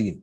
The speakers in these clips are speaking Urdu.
3।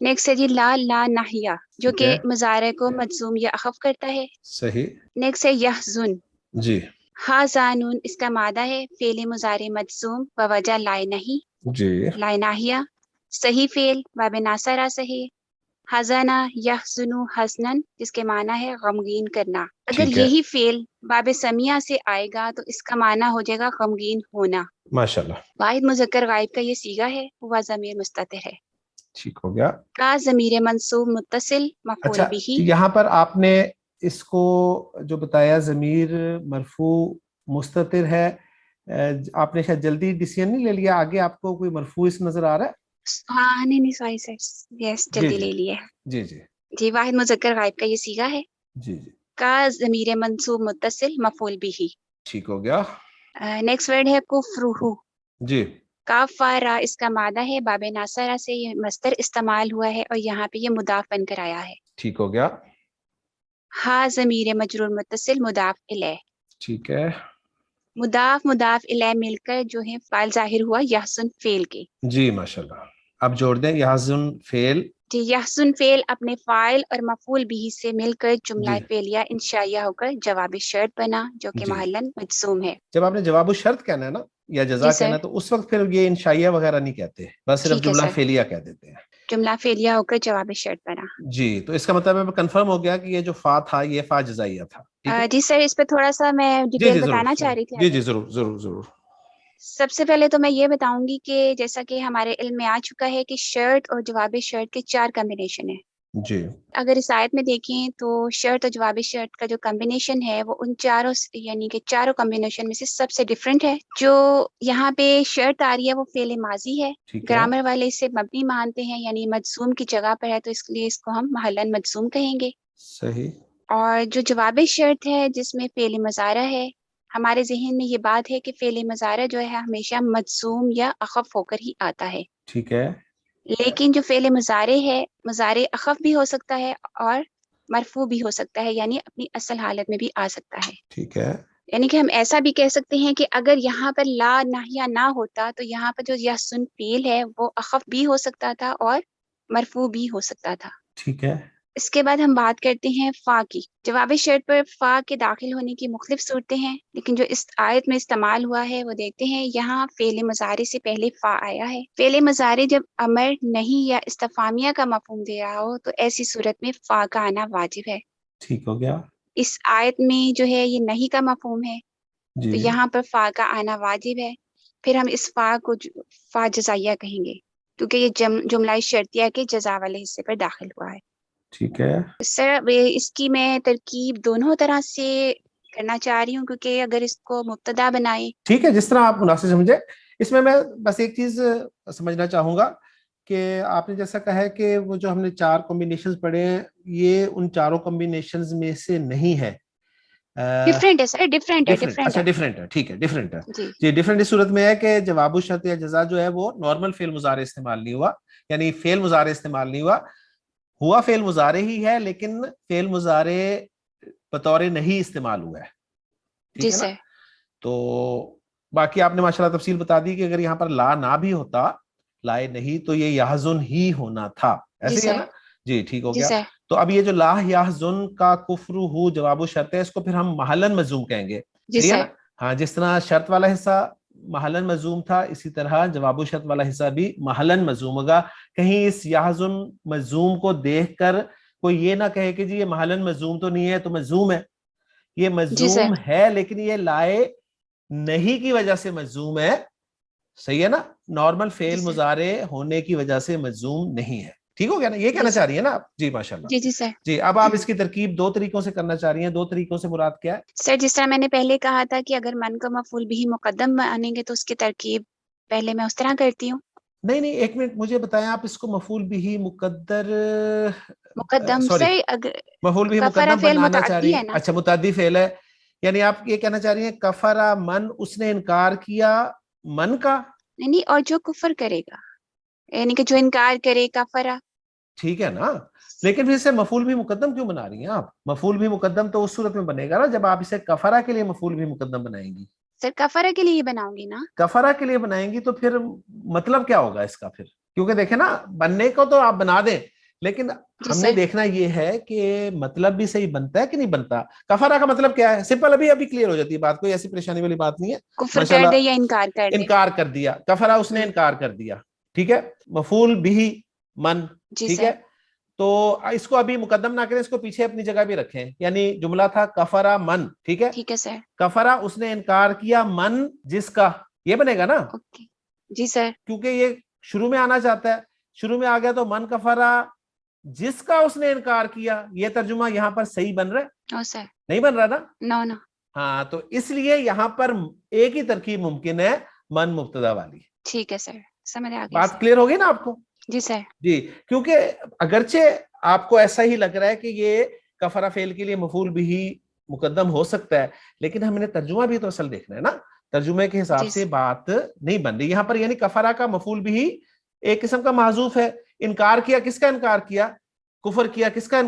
نیکسٹ ہے جی لا لا ناہیہ جو ٹھیک کہ ہے مضارع کو مجزوم یا اخف کرتا ہے. صحیح نیکسٹ ہے یحزن. جی حازانون اس کا مادہ ہے فعل مضارع مجزوم بوجہ لائے نہیں جی لائے ناہیہ. صحیح فعل باب ناصرہ صحیح. حزنا یحزنو حزنن جس کے معنی ہے غمگین کرنا. اگر ٹھیک ہے یہی فعل باب سمیہ سے آئے گا تو اس کا معنی ہو جائے گا غمگین ہونا. ماشاء اللہ واحد مذکر غائب کا یہ صیغہ ہے ہوا ضمیر مستتر ہے. ٹھیک ہو گیا. کا ضمیر منصوب متصل مفعول اچھا به. یہاں پر آپ نے اس کو جو بتایا ضمیر مرفوع مستتر ہے آپ نے شاید جلدی ڈیسیژن نہیں لے لیا آگے آپ کو کوئی مرفوع اس نظر آ رہا ہے؟ ہاں نہیں سوری سر یس جی جلدی جی لے لیے. جی جی جی واحد مذکر غائب کا یہ صیغہ ہے. جی جی کا ضمیر منصوب متصل مفعول به. ٹھیک ہو گیا. نیکسٹ ورڈ ہے کفرہ. جی کافارا اس کا مادہ ہے باب ناصرہ سے یہ مصدر استعمال ہوا ہے اور یہاں پہ یہ مضاف بن کر آیا ہے. ٹھیک ہو گیا. ہا ضمیر مجرور متصل مضاف الیہ. ٹھیک ہے مضاف الیہ مل کر جو ہے فاعل ظاہر ہوا یحسن فعل کے. جی ماشاء اللہ. اب جوڑ دیں یحزن فعل. جی یحسن فعل اپنے فاعل اور مفعول به سے مل کر جملہ جی فعلیہ انشائیہ ہو کر جواب شرط بنا جو کہ جی محلاً مجزوم ہے. جب آپ نے جواب الشرط کہنا ہے نا یا جزا جی سر کہنا ہے تو اس وقت پھر یہ انشائیہ وغیرہ نہیں کہتے بس صرف ٹھیک ہے جملہ سر فعلیہ کہہ دیتے ہیں. جملہ فعلیہ ہو کر جواب شرط بنا. جی تو اس کا مطلب ہے کنفرم ہو گیا کہ یہ جو فا تھا یہ فا جزائیہ تھا. ٹھیک ہے جی سر اس پہ تھوڑا سا میں جی ڈیٹیل جی ضرور بتانا چاہ رہی تھی جی اگر. جی ضرور ضرور ضرور. سب سے پہلے تو میں یہ بتاؤں گی کہ جیسا کہ ہمارے علم میں آ چکا ہے کہ شرط اور جواب شرط کے 4 کمبینیشن ہیں. جی اگر اس آیت میں دیکھیں تو شرط اور جواب شرط کا جو کمبینیشن ہے وہ ان چاروں یعنی کہ چاروں کمبینیشن میں سے سب سے ڈفرینٹ ہے. جو یہاں پہ شرط آ رہی ہے وہ فعل ماضی ہے. ٹھیک ہے گرامر والے اسے مبنی مانتے ہیں یعنی مجزوم کی جگہ پر ہے تو اس لیے اس کو ہم محلاً مجزوم کہیں گے. صحیح. اور جو جواب شرط ہے جس میں فعل مضارع ہے ہمارے ذہن میں یہ بات ہے کہ فعل مضارع جو ہے ہمیشہ مجزوم یا اخف ہو کر ہی آتا ہے. ٹھیک ہے لیکن جو فعل مضارع ہے مضارع اخف بھی ہو سکتا ہے اور مرفوع بھی ہو سکتا ہے یعنی اپنی اصل حالت میں بھی آ سکتا ہے. ٹھیک ہے یعنی کہ ہم ایسا بھی کہہ سکتے ہیں کہ اگر یہاں پر لا ناہیہ نہ ہوتا تو یہاں پر جو یحسن فعل ہے وہ اخف بھی ہو سکتا تھا اور مرفوع بھی ہو سکتا تھا. ٹھیک ہے اس کے بعد ہم بات کرتے ہیں فا کی. جواب شرط پر فا کے داخل ہونے کی مختلف صورتیں ہیں لیکن جو اس آیت میں استعمال ہوا ہے وہ دیکھتے ہیں. یہاں فعل مضارع سے پہلے فا آیا ہے. فعل مضارع جب امر نہیں یا استفہامیہ کا مفہوم دے رہا ہو تو ایسی صورت میں فا کا آنا واجب ہے. ٹھیک ہو گیا. اس آیت میں جو ہے یہ نہیں کا مفہوم ہے جی تو یہاں پر فا کا آنا واجب ہے. پھر ہم اس فا کو فا جزائیہ کہیں گے کیونکہ یہ جملہ شرطیہ کے جزا والے حصے پر داخل ہوا ہے. ٹھیک ہے سر اس کی میں ترکیب دونوں طرح سے کرنا چاہ رہی ہوں کیونکہ اگر اس کو مبتدا بنائے. ٹھیک ہے جس طرح آپ مناسب سمجھے. اس میں بس ایک چیز سمجھنا چاہوں گا کہ آپ نے جیسا کہا ہے کہ وہ جو ہم نے 4 کمبینیشنز پڑھے ہیں یہ ان چاروں کمبینیشنز میں سے نہیں ہے. ڈفرینٹ ہے سر ڈفرینٹ ہے اچھا ڈفرینٹ ہے. ٹھیک ہے ڈفرینٹ ہے. جی جی ڈفرینٹ اس صورت میں ہے کہ جواب الشرط یا جزا جو ہے وہ نارمل فعل مضارع استعمال نہیں ہوا یعنی فعل مضارع استعمال نہیں ہوا فعل مضارع ہی ہے لیکن فعل مضارع بطور نہیں استعمال ہوا ہے. جی ٹھیک ہے نا. سر تو باقی آپ نے ماشاءاللہ تفصیل بتا دی کہ اگر یہاں پر لا نہ بھی ہوتا لائے نہیں تو یہ یحزن ہی ہونا تھا. جی ایسے ہی ہے سر نا. جی ٹھیک ہو جی گیا. سر تو اب یہ جو لا یحزن کا کفر ہو جواب و شرط ہے اس کو پھر ہم محلاً مجزوم کہیں گے. جی صحیح ہے سر نا. ہاں جس طرح شرط والا حصہ محلاً مجزوم تھا اسی طرح جواب و شرط والا حصہ بھی محلاً مجزوم ہوگا. کہیں اس یحزن مجزوم کو دیکھ کر کوئی یہ نہ کہے کہ جی یہ محلاً مجزوم تو نہیں ہے تو مجزوم ہے. یہ جی سر مجزوم ہے لیکن یہ لائے نہیں کی وجہ سے مجزوم ہے. صحیح ہے نا. نارمل جی فعل سر مضارع ہونے کی وجہ سے مجزوم نہیں ہے. ٹھیک ہو گیا نا. یہ جی کہنا سر چاہ رہی ہے نا آپ. جی ماشاءاللہ. جی جی سر جی اب آپ اس کی ترکیب 2 طریقوں سے کرنا چاہ رہی ہیں. 2 طریقوں سے مراد کیا ہے؟ سر جس طرح میں نے پہلے کہا تھا کہ اگر من کا مفعول بھی مقدم بنائیں گے تو اس کی ترکیب پہلے میں اس طرح کرتی ہوں. نہیں ایک منٹ مجھے بتائیں آپ اس کو مفعول بھی مقدر مقدم سوری سر اگر مفعول بھی کفارہ مقدم فعل بنانا چاہ رہی متعدی ہیں. ہے نا. اچھا متعدی فعل ہے یعنی آپ یہ کہنا چاہ رہی ہیں کفرا من اس نے انکار کیا من کا. نہیں اور جو کفر کرے گا یعنی کہ جو انکار کرے کفرا. ٹھیک ہے نا. لیکن پھر اسے مفعول بھی مقدم کیوں بنا رہی ہیں آپ؟ مفعول بھی مقدم تو اس صورت میں بنے گا نا جب آپ اسے کفرا کے لیے مفعول بھی مقدم بنائیں گی. سر کفرا کے لیے ہی بناؤں گی نا. کفرا کے لیے بنائیں گی تو پھر مطلب کیا ہوگا اس کا؟ پھر کیونکہ دیکھیں نا بننے کو تو آپ بنا دیں لیکن ہم نے سر دیکھنا یہ ہے کہ مطلب بھی صحیح بنتا ہے کہ نہیں بنتا. کفرا کا مطلب کیا ہے؟ سمپل ابھی کلیئر ہو جاتی ہے بات, کوئی ایسی پریشانی والی بات نہیں ہے. کفر کر ماشاءاللہ دے یا انکار کر دے. انکار کر دیا, کفرا اس نے انکار کر دیا, ٹھیک ہے. مفعول بھی من, جی ٹھیک سر. ہے. تو اس کو ابھی مقدم نہ کریں, اس کو پیچھے اپنی جگہ بھی رکھیں. یعنی جملہ تھا کفرا من, ٹھیک ہے. ٹھیک ہے سر. کفرا اس نے انکار کیا, من جس کا, یہ بنے گا نا. اوکے جی سر. کیونکہ یہ شروع میں آنا چاہتا ہے, شروع میں آ گیا تو من کفرا جس کا اس نے انکار کیا. یہ ترجمہ یہاں پر صحیح بن رہا ہے؟ نو سر. نہیں بن رہا نا. نو نو. ہاں, تو اس لیے یہاں پر ایک ہی ترکیب ممکن ہے, من مبتدا والی. ٹھیک ہے سر, سمجھ آ گئی. بات کلیئر ہوگی نا آپ کو؟ جی سر. جی, کیونکہ اگرچہ آپ کو ایسا ہی لگ رہا ہے کہ یہ کفرا فعل کے لیے مفعول بھی مقدم ہو سکتا ہے, لیکن ہم نے ترجمہ بھی تو اصل دیکھنا ہے نا. ترجمے کے حساب سے بات نہیں بن رہی یہاں پر. یعنی کفرا کا مفعول بھی ایک قسم کا محذوف ہے. انکار کیا, کس کا انکار کیا؟ کفر کیا, کس کا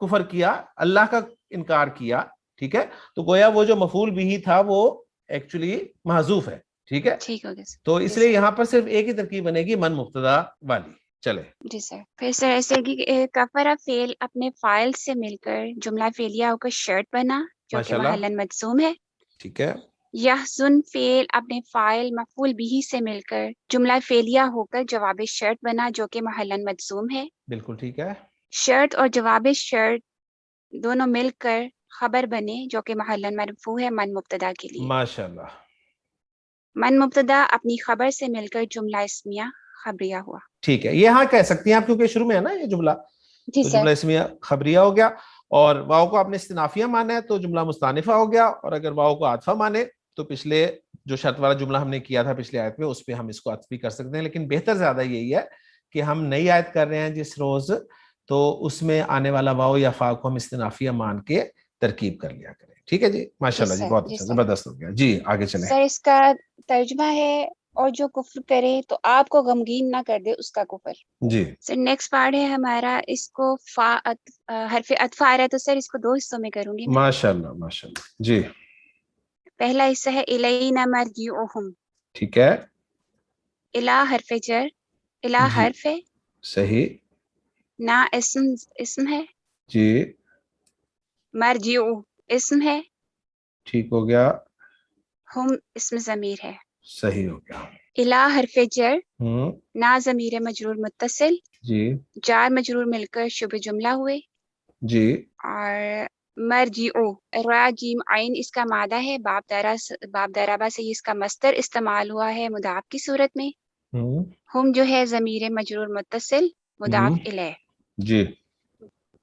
کفر کیا؟ اللہ کا انکار کیا, ٹھیک ہے. تو گویا وہ جو مفعول بھی تھا وہ ایکچولی محذوف ہے, ٹھیک ہے. ٹھیک ہو گیا سر. تو اس لیے یہاں پر صرف ایک ہی ترکیب بنے گی, من مبتدا والی. چلے جی سر. پھر سر ایسے کہ کفرا فعل اپنے فاعل سے مل کر جملہ فعلیہ ہو کر شرط بنا جو کہ ماشاءاللہ, محلاً مجزوم ہے. ٹھیک ہے. یحزن فعل اپنے فاعل مفعول بھی سے مل کر جملہ فعلیہ ہو کر جواب شرط بنا جو کہ محلاً مجزوم ہے. بالکل ٹھیک ہے. شرط اور جواب شرط دونوں مل کر خبر بنے جو کہ محلاً مرفوع ہے من مبتدا کے لیے. ماشاءاللہ. من مبتدا اپنی خبر سے مل کر جملہ اسمیہ خبریہ ہوا. ٹھیک ہے, یہ ہاں کہہ سکتی ہیں آپ کیونکہ شروع میں ہے نا یہ جملہ, جی تو سر. جملہ اسمیہ خبریہ ہو گیا. اور واو کو آپ نے استنافیہ مانا ہے تو جملہ مستانفہ ہو گیا. اور اگر واو کو عاطفہ مانے تو پچھلے جو شرط والا جملہ ہم نے کیا تھا پچھلی آیت میں, اس پہ ہم اس کو عطف بھی کر سکتے ہیں. لیکن بہتر زیادہ یہی ہے کہ ہم نئی آیت کر رہے ہیں جس روز, تو اس میں آنے والا واو یا فا کو ہم استنافیہ مان کے ترکیب کر لیا کریں. ٹھیک ہے جی, ماشاءاللہ جی, بہت اچھا, زبردست ہو گیا جی. آگے چلیں. سر اس کا ترجمہ ہے اور جو کفر کرے تو آپ کو غمگین نہ کر دے اس کا کفر. جی. سر نیکسٹ پارٹ ہے ہمارا, اس کو حرف عطف آ رہا ہے تو سر اس کو دو حصوں میں کروں گی میں. ماشاءاللہ ماشاءاللہ جی. پہلا حصہ ہے الینا مرجعہم. ٹھیک ہے. الا حرف جر, الا جی حرف ہے, صحیح. نا اسم ہے, جی مرجع اسم ہے, ٹھیک ہو گیا. ہم اسم ضمیر ہے. صحیح ہو گیا. الا حرف جر, ہوں نا ضمیر مجرور متصل, جی جار مجرور مل کر شبہ جملہ ہوئے. جی اور مرجعو را جیم عین اس کا مادہ ہے, باب درابا سے اس کا مصدر استعمال ہوا ہے مضاف کی صورت میں. ہوں ہم جو ہے ضمیر مجرور متصل مضاف الیہ. جی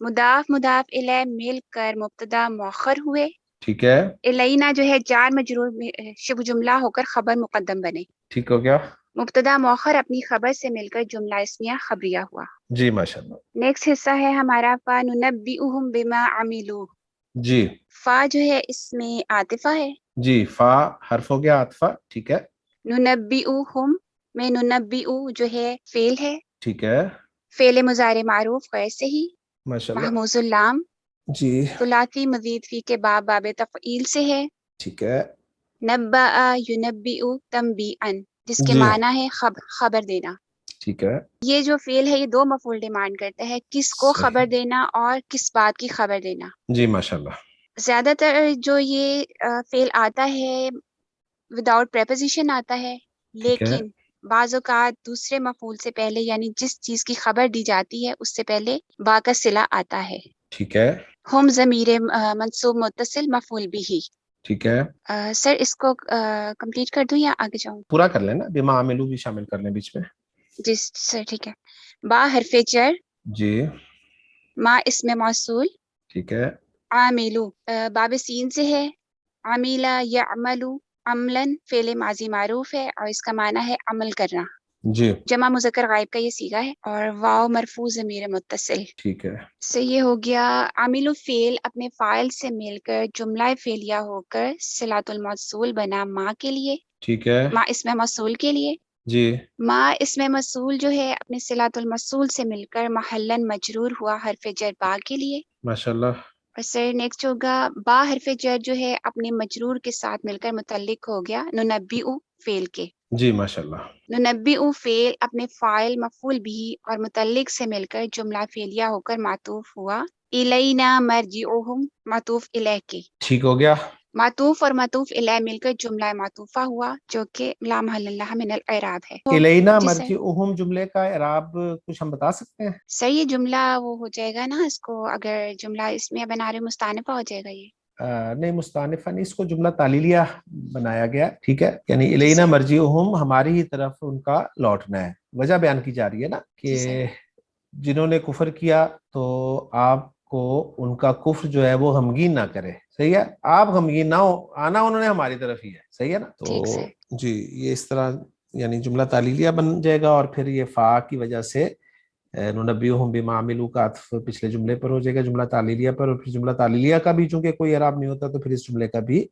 مضاف الیہ مل کر مبتدا مؤخر ہوئے. ٹھیک ہے. الینا جو ہے جار مجرور شبہ جملہ ہو کر خبر مقدم بنے. ٹھیک ہو گیا. مبتدا مؤخر اپنی خبر سے مل کر جملہ اسمیہ خبریہ ہوا. جی ماشاءاللہ. نیکسٹ حصہ ہے ہمارا فَنُنَبِّئُهُم بِمَا عَمِلُوا. جی فا جو ہے اس میں عاطفہ ہے. جی, فا حرف ہو گیا عاطفہ, ٹھیک ہے. نُنَبِّئُهُم میں نُنَبِّئُ جو ہے فعل ہے, ٹھیک ہے. فعل مضارع معروف غیر سے ہی, ماشاءاللہ. محموز اللام, جی ثلاثی مزید فی کے باب تفعیل سے ہے. ٹھیک ہے. نبأ یُنَبِّئُ تنبیئا جس کے جی معنی ہے خبر دینا. ٹھیک ہے. یہ جو فعل ہے یہ دو مفعول ڈیمانڈ کرتا ہے, کس کو صحیح. خبر دینا اور کس بات کی خبر دینا. جی ماشاءاللہ. زیادہ تر جو یہ فعل آتا ہے وداؤٹ پریپوزیشن آتا ہے, ٹھیک ہے. لیکن بعض اوقات دوسرے مفعول سے پہلے یعنی جس چیز کی خبر دی جاتی ہے اس سے پہلے با کا صلہ آتا ہے. ٹھیک ہے. ہم ضمیر منصوب متصل مفعول بھی. ٹھیک ہے. سر اس کو کمپلیٹ کر دوں یا آگے جاؤں؟ پورا کر لینا, بما عملو بھی شامل کر لیں بیچ میں. جی سر ٹھیک ہے. با حرف جر, جی ما اسم موصول, ٹھیک ہے. عاملو باب سین سے ہے. عمیلا یعملو عملاً فعل ماضی معروف ہے اور اس کا معنی ہے عمل کرنا. جی جمع مذکر غائب کا یہ صیغہ ہے. اور واو مرفوع ضمیر متصل. ٹھیک ہے. سے یہ ہو گیا عامل فعل اپنے فاعل سے مل کر جملہ فعلیہ ہو کر صلۃ الموصول بنا ما کے لیے, ٹھیک ہے. ما اسم موصول کے لیے. جی ما اسم موصول جو ہے اپنے صلۃ الموصول سے مل کر محلاً مجرور ہوا حرف جر با کے لیے. ماشاءاللہ. اور سر نیکسٹ ہوگا با حرف جر جو ہے اپنے مجرور کے ساتھ مل کر متعلق ہو گیا ننبئ فعل کے. جی ماشاءاللہ. ننبئ فعل اپنے فاعل مفعول بھی اور متعلق سے مل کر جملہ فعلیہ ہو کر معطوف ہوا الینا مرجعہم معطوف الیہ کے. ٹھیک ہو گیا. معطوف اور معطوف الیہ مل کر جملہ معطوفہ ہوا جو کہ لا محل لہ من الاعراب ہے. الینا جی سر. مرجعہم جملے کا اعراب کچھ ہم بتا سکتے ہیں؟ سر یہ جملہ وہ ہو جائے گا نا، اس کو اگر جملہ اس میں بنا رہے مستانفہ ہو جائے گا یہ. نہیں مستانفہ نہیں، اس کو جملہ تعلیلیہ بنایا گیا. ٹھیک ہے، یعنی جی الینا سر. مرجعہم ہماری ہی طرف ان کا لوٹنا ہے. وجہ بیان کی جا رہی ہے نا جی سر. کہ جنہوں نے کفر کیا تو آپ کو ان کا کفر جو ہے وہ غمگین نہ کرے. صحیح ہے، آپ غمگین نہ ہو، آنا انہوں نے ہماری طرف ہی ہے. صحیح ہے نا. ٹھیک تو سر. جی یہ اس طرح یعنی جملہ تعلیلیہ بن جائے گا، اور پھر یہ فا کی وجہ سے ننبئہم بما عملوا کا عطف پچھلے جملے پر ہو جائے گا جملہ تعلیلیہ پر، اور پھر جملہ تعلیلیہ کا بھی چونکہ کوئی اعراب نہیں ہوتا تو پھر اس جملے کا بھی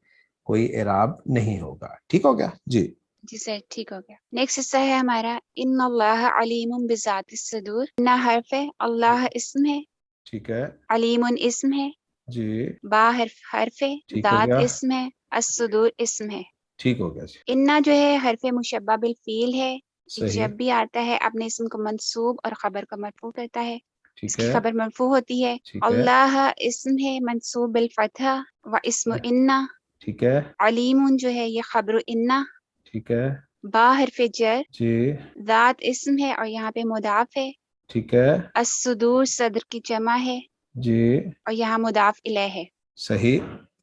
کوئی اعراب نہیں ہوگا. ٹھیک ہو گیا جی. جی سر ٹھیک ہو گیا. نیکسٹ حصہ ہے ہمارا ان اللہ علیم بذات الصدور. ان حرف ہے، اللہ اسم ہے، ٹھیک ہے علیم اسم ہے، جی. با حرف ہے، ٹھیک ہو ذات گیا. اسم ہے، الصدور اسم ہے. ٹھیک ہو گیا جی. انا جو ہے حرف مشبہ بالفعل ہے، صحیح. جب بھی آتا ہے اپنے اسم کو منصوب اور خبر کو مرفوع کرتا ہے. اس ٹھیک کی ہے. خبر مرفوع ہوتی ہے. ٹھیک ہے. اللہ اسم ہے منصوب بالفتحہ و اسم انا. ٹھیک ہے. علیم جو ہے یہ خبر انا. ٹھیک ہے با حرف جر، جی. ذات اسم ہے اور یہاں پہ مضاف ہے. ٹھیک ہے الصدور صدر کی جمع ہے جی. اور یہاں مضاف الیہ ہے. صحیح.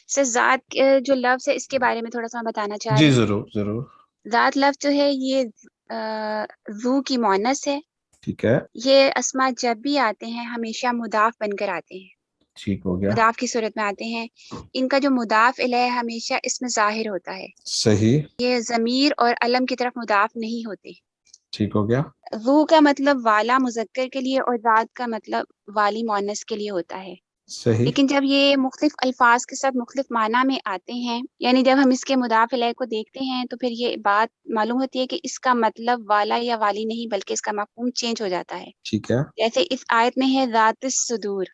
سر ذات جو لفظ ہے اس کے بارے میں تھوڑا سا بتانا چاہ جی رہی ہوں. ضرور ضرور. ذات لفظ جو ہے یہ ذو کی مؤنث ہے. ٹھیک ہے. یہ اسما جب بھی آتے ہیں ہمیشہ مضاف بن کر آتے ہیں، ٹھیک ہو گیا. مضاف کی صورت میں آتے ہیں. ان کا جو مضاف الیہ ہمیشہ اس میں ظاہر ہوتا ہے. صحیح. یہ ضمیر اور علم کی طرف مضاف نہیں ہوتے. ٹھیک ہو گیا. ذو کا مطلب والا مذکر کے لیے اور ذات کا مطلب والی مؤنث کے لیے ہوتا ہے. صحیح. لیکن جب یہ مختلف الفاظ کے ساتھ مختلف معنی میں آتے ہیں، یعنی جب ہم اس کے مضاف الیہ کو دیکھتے ہیں تو پھر یہ بات معلوم ہوتی ہے کہ اس کا مطلب والا یا والی نہیں بلکہ اس کا مفہوم چینج ہو جاتا ہے. ٹھیک ہے. جیسے اس آیت میں ہے ذات الصدور.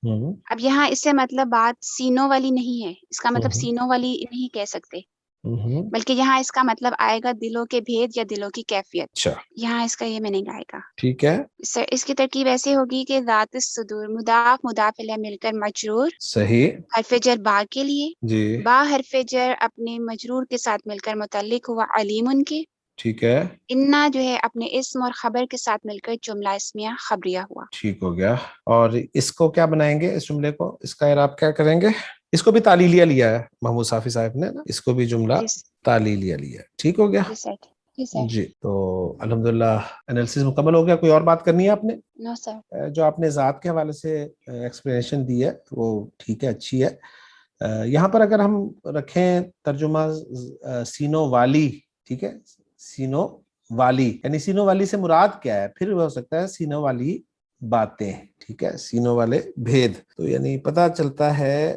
اب یہاں اس سے مطلب بات سینوں والی نہیں ہے، اس کا مطلب سینوں والی نہیں کہہ سکتے، بلکہ یہاں اس کا مطلب آئے گا دلوں کے بھید یا دلوں کی کیفیت. اچھا. یہاں اس کا یہ میں نہیں آئے گا. ٹھیک ہے. سر اس کی ترکیب ایسے ہوگی کہ ذات الصدور مضاف الیہ مل کر مجرور، صحیح. حرف جر با کے لیے، جی. با حرف جر اپنے مجرور کے ساتھ مل کر متعلق ہوا علیم ان کے. ٹھیک ہے. انا جو ہے اپنے اسم اور خبر کے ساتھ مل کر جملہ اسمیہ خبریہ ہوا. ٹھیک ہو گیا. اور اس کو کیا بنائیں گے، اس جملے کو، اس کا اعراب کیا کریں گے؟ اس کو بھی تعلیلیہ لیا ہے محمود صافی صاحب نے نا، اس کو بھی جملہ تعلیلیہ لیا ہے. ٹھیک ہو گیا جی. تو الحمدللہ انالیسس مکمل ہو گیا. کوئی اور بات کرنی ہے آپ نے؟ نو سر. جو آپ نے ذات کے حوالے سے ایکسپلینیشن دی ہے وہ ٹھیک ہے، اچھی ہے. یہاں پر اگر ہم رکھیں ترجمہ سینو والی، ٹھیک ہے، سینو والی، یعنی سینو والی سے مراد کیا ہے؟ پھر ہو سکتا ہے سینو والی باتیں، ٹھیک ہے، سینو والے بھید. تو یعنی پتہ چلتا ہے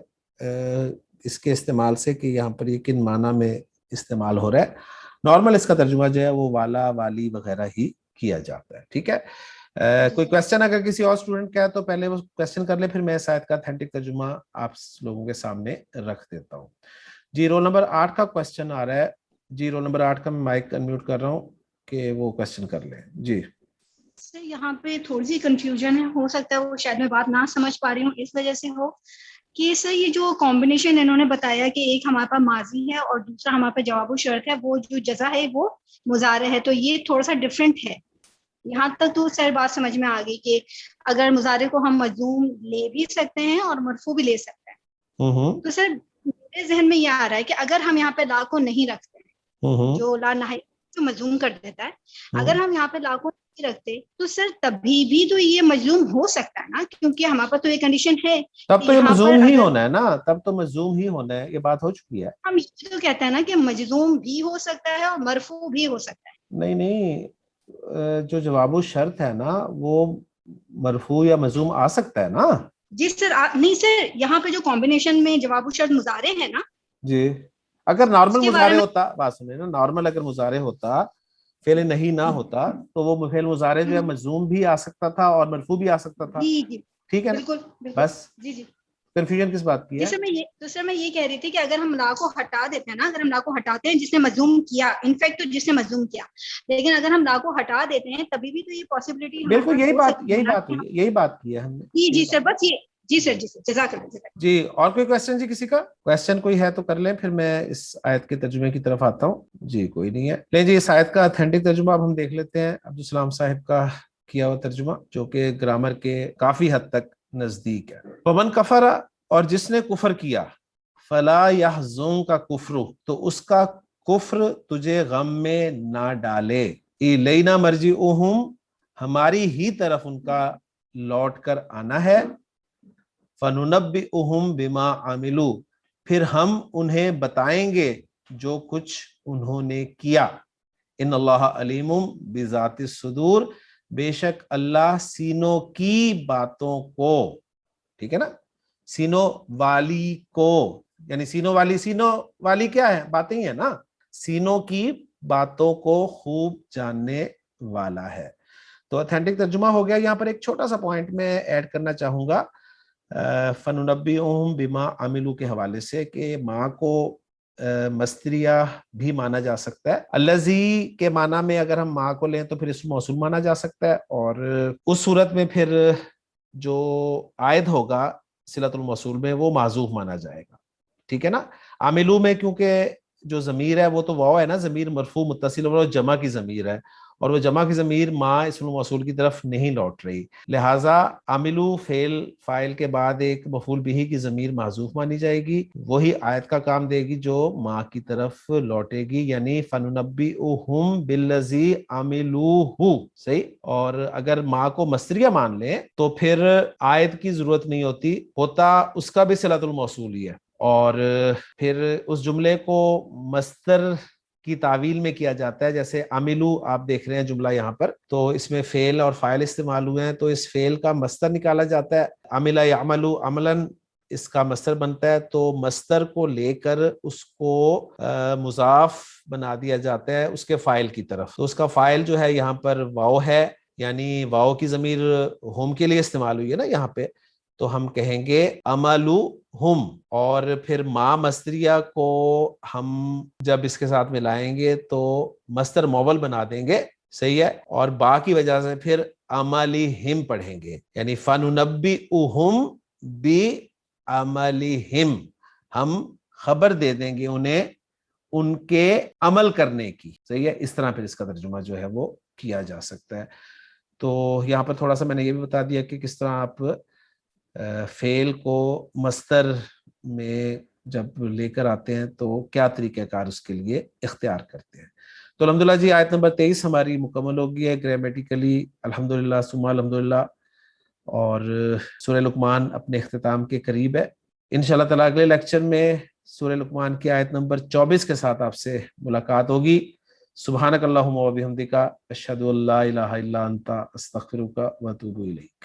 اس کے استعمال سے کہ یہاں پر یہ کن معنی میں استعمال ہو رہا ہے. نارمل اس کا ترجمہ جو ہے وہ والا، والی وغیرہ ہی کیا جاتا ہے. ٹھیک ہے. کوئی کویسچن اگر کسی اور اسٹوڈنٹ کا ہے تو پہلے وہ کویسچن کر لے، پھر میں شاید کا اتھینٹک ترجمہ آپ لوگوں کے سامنے رکھ دیتا ہوں. جی رول نمبر 8 کا کویسچن آ رہا ہے. جی رول نمبر 8 کا میں مائک انمیوٹ کر رہا ہوں کہ وہ کویسچن کر لیں. جی سر یہاں پہ تھوڑی سی کنفیوژن ہے، ہو سکتا ہے وہ شاید میں بات نہ سمجھ پا رہی ہوں، اس وجہ سے ہو کہ سر یہ جو کمبینیشن انہوں نے بتایا کہ ایک ہمارے پاس ماضی ہے اور دوسرا ہمارے پاس جواب و شرط ہے، وہ جو جزا ہے وہ مضارع ہے، تو یہ تھوڑا سا ڈفرینٹ ہے. یہاں تک تو سر بات سمجھ میں آ گئی کہ اگر مضارع کو ہم مجزوم لے بھی سکتے ہیں اور مرفوع بھی لے سکتے ہیں. تو سر میرے ذہن میں یہ آ رہا ہے کہ اگر ہم یہاں پہ لا کو نہیں رکھتے ہیں، جو لا نہائی جو مجزوم کر دیتا ہے، اگر ہم یہاں پہ لا کو نہیں رکھتے تو سر تبھی بھی تو یہ مجزوم ہو سکتا ہے نا، کیونکہ ہمارے پاس تو یہ کنڈیشن ہے. تب تو یہ مجزوم ہی ہونا ہے نا، تب تو مجزوم ہی ہونا ہے، یہ بات ہو چکی ہے. ہم یہ تو کہتے ہیں نا کہ مجزوم بھی ہو سکتا ہے اور مرفوع بھی ہو سکتا ہے. نہیں جو جواب و شرط ہے نا وہ مرفوع یا مجزوم آ سکتا ہے نا. جی سر نہیں سر یہاں پہ جو کمبینیشن میں جواب و شرط مضارع ہے نا، جی اگر نارمل مضارع ہوتا، بات سنیں نا، نارمل اگر مضارع ہوتا، فعل نہیں نہ ہوتا تو وہ فعل مضارع جو ہے مجزوم بھی آ سکتا تھا اور مرفوع بھی آ سکتا تھا. جی جی ٹھیک ہے نا. بالکل بس جی جی کنفیوژن کس بات کی ہے؟ سر میں یہ کہہ رہی تھی کہ اگر ہم لا کو ہٹا دیتے ہیں نا، اگر ہم لا کو ہٹاتے ہیں جس نے مظلوم کیا، انفیکٹ تو جس نے مظلوم کیا، لیکن اگر ہم لا کو ہٹا دیتے ہیں تبھی بھی تو یہ پاسبلٹی بالکل یہی بات کی ہے ہم نے. جی سر، بس یہ جی سر جزاک اللہ. جی اور کوئی کوشچن جی؟ کسی کا کوشچن کوئی ہے تو کر لیں، پھر میں اس آیت کے ترجمے کی طرف آتا ہوں. جی کوئی نہیں ہے. لیں جی اس آیت کا اتھینٹک ترجمہ اب ہم دیکھ لیتے ہیں عبدالسلام صاحب کا کیا ہوا ترجمہ، جو کہ گرامر کے کافی حد تک نزدیک ہے. ومن کفر، اور جس نے کفر کیا، فلا یحزنک کفرہ، تو اس کا کفر تجھے غم میں نہ ڈالے. الینا مرجعہم، ہماری ہی طرف ان کا لوٹ کر آنا ہے. فَنُنَبِّئُهُمْ بِمَا عَمِلُوا، پھر ہم انہیں بتائیں گے جو کچھ انہوں نے کیا. ان اللہ علیم بذات الصدور، بے شک اللہ سینوں کی باتوں کو، ٹھیک ہے نا، سینوں والی کو، یعنی سینوں والی کیا ہے؟ باتیں ہی ہے نا، سینوں کی باتوں کو خوب جاننے والا ہے. تو اتھینٹک ترجمہ ہو گیا. یہاں پر ایک چھوٹا سا پوائنٹ میں ایڈ کرنا چاہوں گا فَنُنَبِّئُهُمْ بِمَا عَمِلُوا کے حوالے سے، کہ ماں کو مصدریہ بھی مانا جا سکتا ہے. الذی کے معنی میں اگر ہم ماں کو لیں تو پھر اسم موصول مانا جا سکتا ہے، اور اس صورت میں پھر جو عائد ہوگا صلۃ الموصول میں وہ معذوف مانا جائے گا. ٹھیک ہے نا. عاملو میں کیونکہ جو ضمیر ہے وہ تو واو ہے نا، ضمیر مرفوع متصل، اور جمع کی ضمیر ہے، اور وہ جمع کی ضمیر ماں اسم الموصول کی طرف نہیں لوٹ رہی، لہٰذا عاملو فعل فاعل کے بعد ایک مفعول بہ کی ضمیر معذوف مانی جائے گی، وہی آیت کا کام دے گی جو ماں کی طرف لوٹے گی، یعنی فَنُنَبِّئُهُمْ بِالَّذِي عَمِلُوهُ. صحیح. اور اگر ماں کو مصدریہ مان لیں تو پھر آیت کی ضرورت نہیں ہوتا اس کا بھی صلۃ الموصول ہی ہے، اور پھر اس جملے کو مصدر کی تعویل میں کیا جاتا ہے. جیسے عملو آپ دیکھ رہے ہیں جملہ یہاں پر، تو اس میں فعل اور فاعل استعمال ہوئے ہیں، تو اس فعل کا مصدر نکالا جاتا ہے. عمل یعملو عملاً اس کا مصدر بنتا ہے، تو مصدر کو لے کر اس کو مضاف بنا دیا جاتا ہے اس کے فاعل کی طرف. تو اس کا فاعل جو ہے یہاں پر واو ہے، یعنی واو کی ضمیر ہم کے لیے استعمال ہوئی ہے نا یہاں پہ، تو ہم کہیں گے عملوہم. اور پھر ما مصدریہ کو ہم جب اس کے ساتھ ملائیں گے تو مصدر موول بنا دیں گے. صحیح ہے. اور با کی وجہ سے پھر عملہم پڑھیں گے، یعنی فَنُنَبِّئُهُمْ بِعَمَلِہِمْ، ہم خبر دے دیں گے انہیں ان کے عمل کرنے کی. صحیح ہے. اس طرح پھر اس کا ترجمہ جو ہے وہ کیا جا سکتا ہے. تو یہاں پر تھوڑا سا میں نے یہ بھی بتا دیا کہ کس طرح آپ فعل کو مصدر میں جب لے کر آتے ہیں تو کیا طریقہ کار اس کے لیے اختیار کرتے ہیں. تو الحمدللہ جی آیت نمبر 23 ہماری مکمل ہو گئی ہے گرامیٹیکلی الحمدللہ ثم الحمدللہ، اور سورہ لقمان اپنے اختتام کے قریب ہے. انشاءاللہ تعالیٰ اگلے لیکچر میں سورہ لقمان کی آیت نمبر 24 کے ساتھ آپ سے ملاقات ہوگی. سبحانک اللہم و بحمدک، اشہد ان لا الہ الا انت، استغفرک و اتوب الیک.